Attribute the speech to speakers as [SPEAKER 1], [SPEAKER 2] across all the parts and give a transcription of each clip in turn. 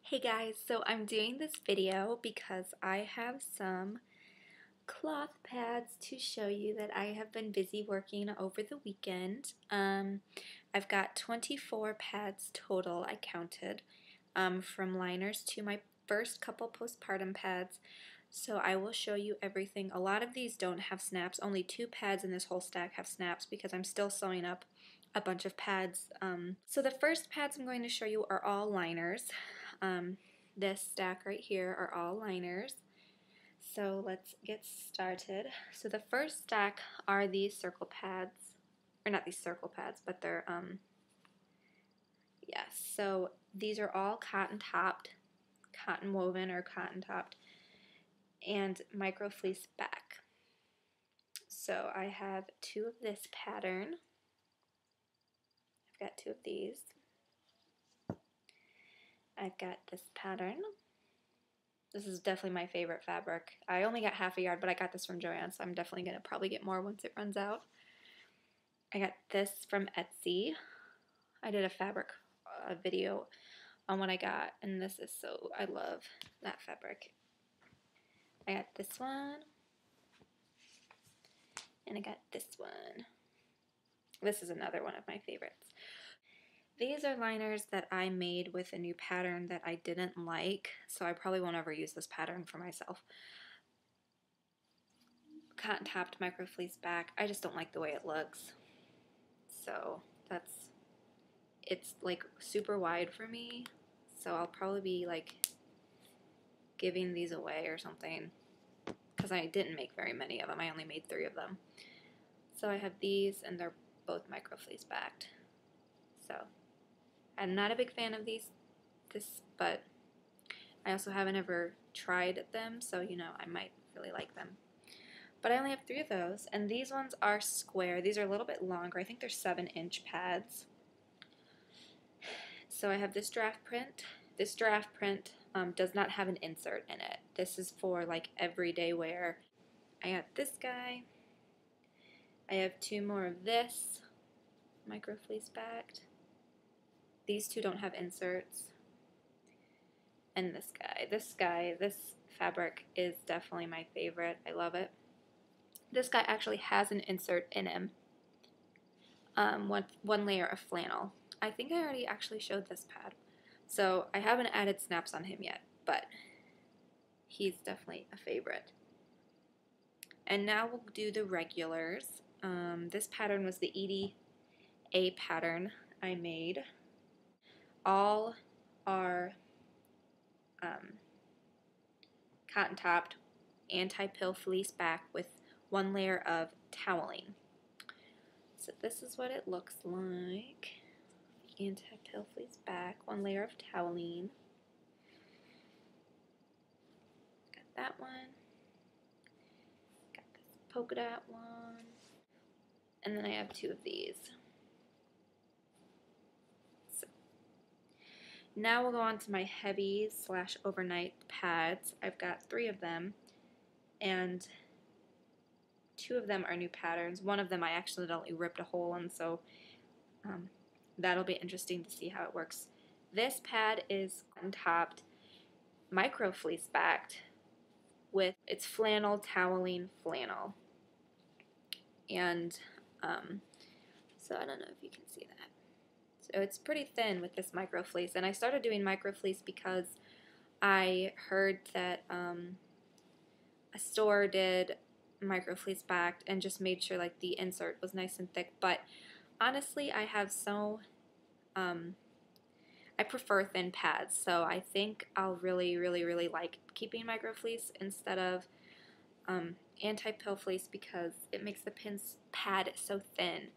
[SPEAKER 1] Hey guys, so I'm doing this video because I have some cloth pads to show you that I have been busy working over the weekend. I've got 24 pads total, I counted, from liners to my first couple postpartum pads. So I will show you everything. A lot of these don't have snaps. Only 2 pads in this whole stack have snaps because I'm still sewing up a bunch of pads. So the first pads I'm going to show you are all liners. This stack right here are all liners. So let's get started. So the first stack are these circle pads, or not these circle pads, but they're, yes, so these are all cotton topped, cotton woven or cotton topped, and micro fleece back. So I have 2 of this pattern. I've got 2 of these. I've got this pattern. This is definitely my favorite fabric. I only got half a yard, but I got this from Joann, so I'm definitely going to probably get more once it runs out. I got this from Etsy. I did a fabric video on what I got, and this is so, I love that fabric. I got this one, and I got this one. This is another one of my favorites. These are liners that I made with a new pattern that I didn't like, so I probably won't ever use this pattern for myself. Cotton topped micro fleece back. I just don't like the way it looks. So it's like super wide for me, so I'll probably be like giving these away or something because I didn't make very many of them. I only made 3 of them. So I have these, and they're both micro fleece backed. So I'm not a big fan of this, but I also haven't ever tried them, so you know, I might really like them. But I only have 3 of those, and these ones are square. These are a little bit longer. I think they're 7-inch pads. So I have this draft print. This draft print does not have an insert in it. This is for like everyday wear. I got this guy. I have 2 more of this, micro fleece backed. These 2 don't have inserts. And this guy, this fabric is definitely my favorite. I love it. This guy actually has an insert in him. One layer of flannel. I think I already actually showed this pad. So I haven't added snaps on him yet, but he's definitely a favorite. And now we'll do the regulars. This pattern was the EDA pattern I made. All are cotton topped anti-pill fleece back with 1 layer of toweling. So this is what it looks like. Anti-pill fleece back, 1 layer of toweling. Got that one. Got this polka dot one. And then I have 2 of these. So now we'll go on to my heavy / overnight pads. I've got 3 of them, and 2 of them are new patterns. One of them I accidentally ripped a hole in, so that'll be interesting to see how it works. This pad is cotton topped, micro fleece backed with its flannel, toweling flannel. And so I don't know if you can see that. So it's pretty thin with this micro fleece. And I started doing micro fleece because I heard that a store did micro fleece backed and just made sure like the insert was nice and thick. But honestly, I have I prefer thin pads, so I think I'll really like keeping micro fleece instead of anti-pill fleece because it makes the pad so thin,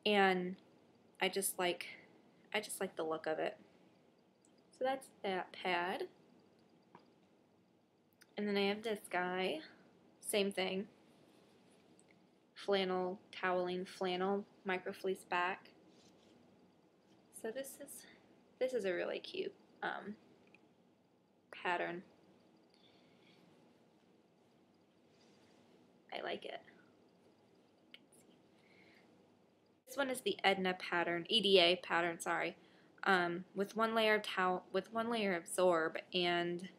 [SPEAKER 1] and I just like the look of it. So that's that pad. And then I have this guy, same thing, flannel, toweling, flannel, micro fleece back. So this is a really cute pattern. I like it. This one is the EDA pattern, sorry. with one layer of Zorb and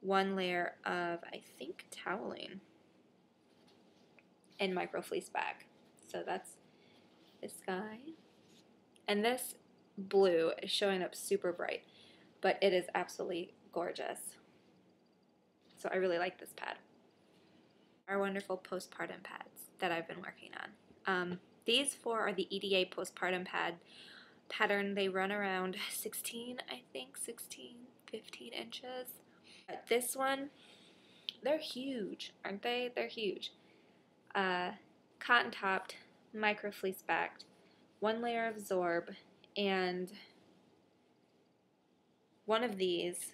[SPEAKER 1] one layer of, I think, toweling and micro fleece bag. So that's this guy. And this blue is showing up super bright, but it is absolutely gorgeous. So I really like this pad. Our wonderful postpartum pads that I've been working on. These four are the EDA postpartum pattern. They run around 16, I think, 16, 15 inches. This one, they're huge, aren't they? They're huge. Cotton topped, micro fleece backed, one layer of Zorb, and one of these,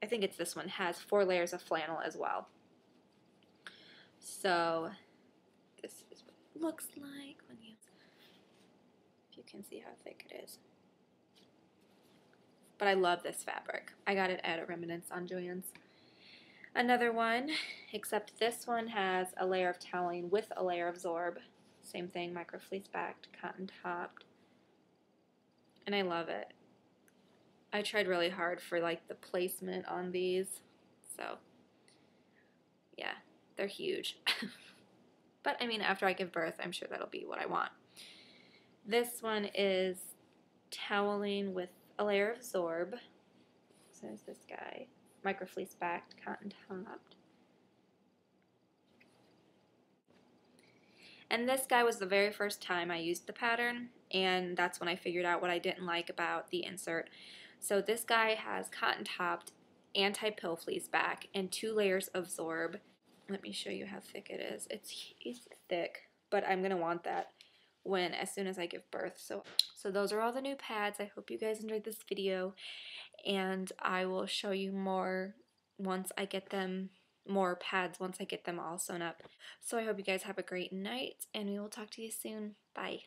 [SPEAKER 1] I think it's this one, has 4 layers of flannel as well. So this is what it looks like when you, if you can see how thick it is. But I love this fabric. I got it at a Remnants on Joann's. Another one, except this one has a layer of toweling with a layer of Zorb. Same thing, micro fleece backed, cotton topped. And I love it. I tried really hard for like the placement on these. So yeah, they're huge. But I mean, after I give birth, I'm sure that'll be what I want. This one is toweling with a layer of Zorb. So there's this guy. Micro fleece backed, cotton topped. And this guy was the very first time I used the pattern, and that's when I figured out what I didn't like about the insert. So this guy has cotton topped, anti-pill fleece back, and 2 layers of Zorb. Let me show you how thick it is. It's thick, but I'm gonna want that as soon as I give birth. So those are all the new pads. I hope you guys enjoyed this video, and I will show you more once I get them, more pads once I get them all sewn up. So I hope you guys have a great night, and we will talk to you soon. Bye.